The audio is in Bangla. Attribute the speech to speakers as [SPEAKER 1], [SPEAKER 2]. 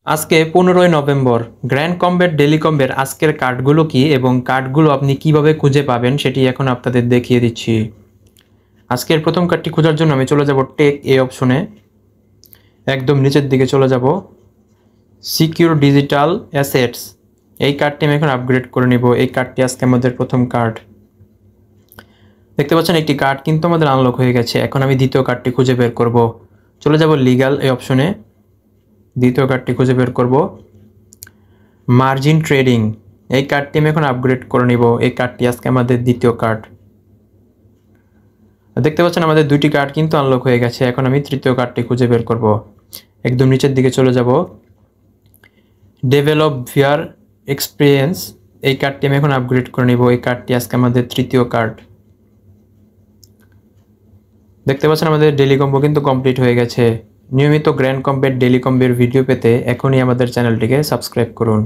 [SPEAKER 1] আজকে 15ই নভেম্বর। গ্র্যান্ড কমব্যাট ডেইলি কম্বের আজকের কার্ডগুলো কি এবং কার্ডগুলো আপনি কিভাবে খুঁজে পাবেন সেটি এখন আপনাদের দেখিয়ে দিচ্ছি। আজকের প্রথম কার্ডটি খোঁজার জন্য আমি চলে যাব টেক এই অপশনে, একদম নিচের দিকে চলে যাব সিকিউর ডিজিটাল অ্যাসেটস। এই কার্ডটি আমি এখন আপগ্রেড করে নিব। এই কার্ডটি আজকে আমাদের প্রথম কার্ড। দেখতে পাচ্ছেন একটি কার্ড কিন্তু আমাদের আনলক হয়ে গেছে। এখন আমি দ্বিতীয় কার্ডটি খুঁজে বের করব। চলে যাব লিগ্যাল এই অপশনে, দ্বিতীয় কার্ডটি খুঁজে বের করব মার্জিন ট্রেডিং। এই কার্ডটি আমি এখন আপগ্রেড করে নিব। এই কার্ডটি আজকে আমাদের দ্বিতীয় কার্ড। দেখতে পাচ্ছেন আমাদের দুইটি কার্ড কিন্তু আনলক হয়ে গেছে। এখন আমি তৃতীয় কার্ডটি খুঁজে বের করব। একদম নিচের দিকে চলে যাব ডেভেলপ ভিআর এক্সপিরিয়েন্স। এই কার্ডটি আমি এখন আপগ্রেড করে নিব। এই কার্ডটি আজকে আমাদের তৃতীয় কার্ড। দেখতে পাচ্ছেন আমাদের ডেইলি কম্বো কিন্তু কমপ্লিট হয়ে গেছে। নিয়মিত গ্র্যান্ড কমব্যাট ডেইলি কম্বোর ভিডিও পেতে এখনই আমাদের চ্যানেলটিকে সাবস্ক্রাইব করুন।